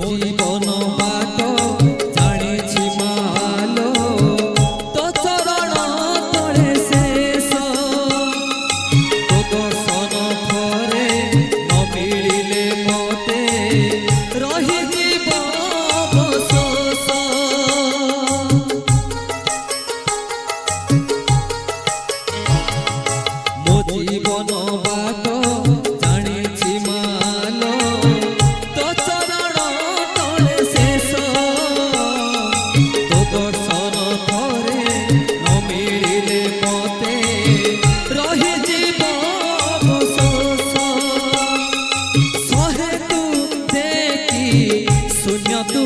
জীবন but জানিছি মালো তো চরণ তলে শেষ তো দর্শন থরে ন মিলিলে মতে রহিଯିব অবশোষ ମୋ ଜୀବନ ବାଟ ଜାଣିଛି ମାଲୋ ତୋ ଚରଣ ତଳେ ଶେଷ ତୋ ଦର୍ଶନ ଥରେ ନ ମିଳିଲେ ମତେ ରହିଯିବ ଅବଶୋଷ ଶହେ ତୁ ଦେଖି ଶୂନ୍ୟ ତୁ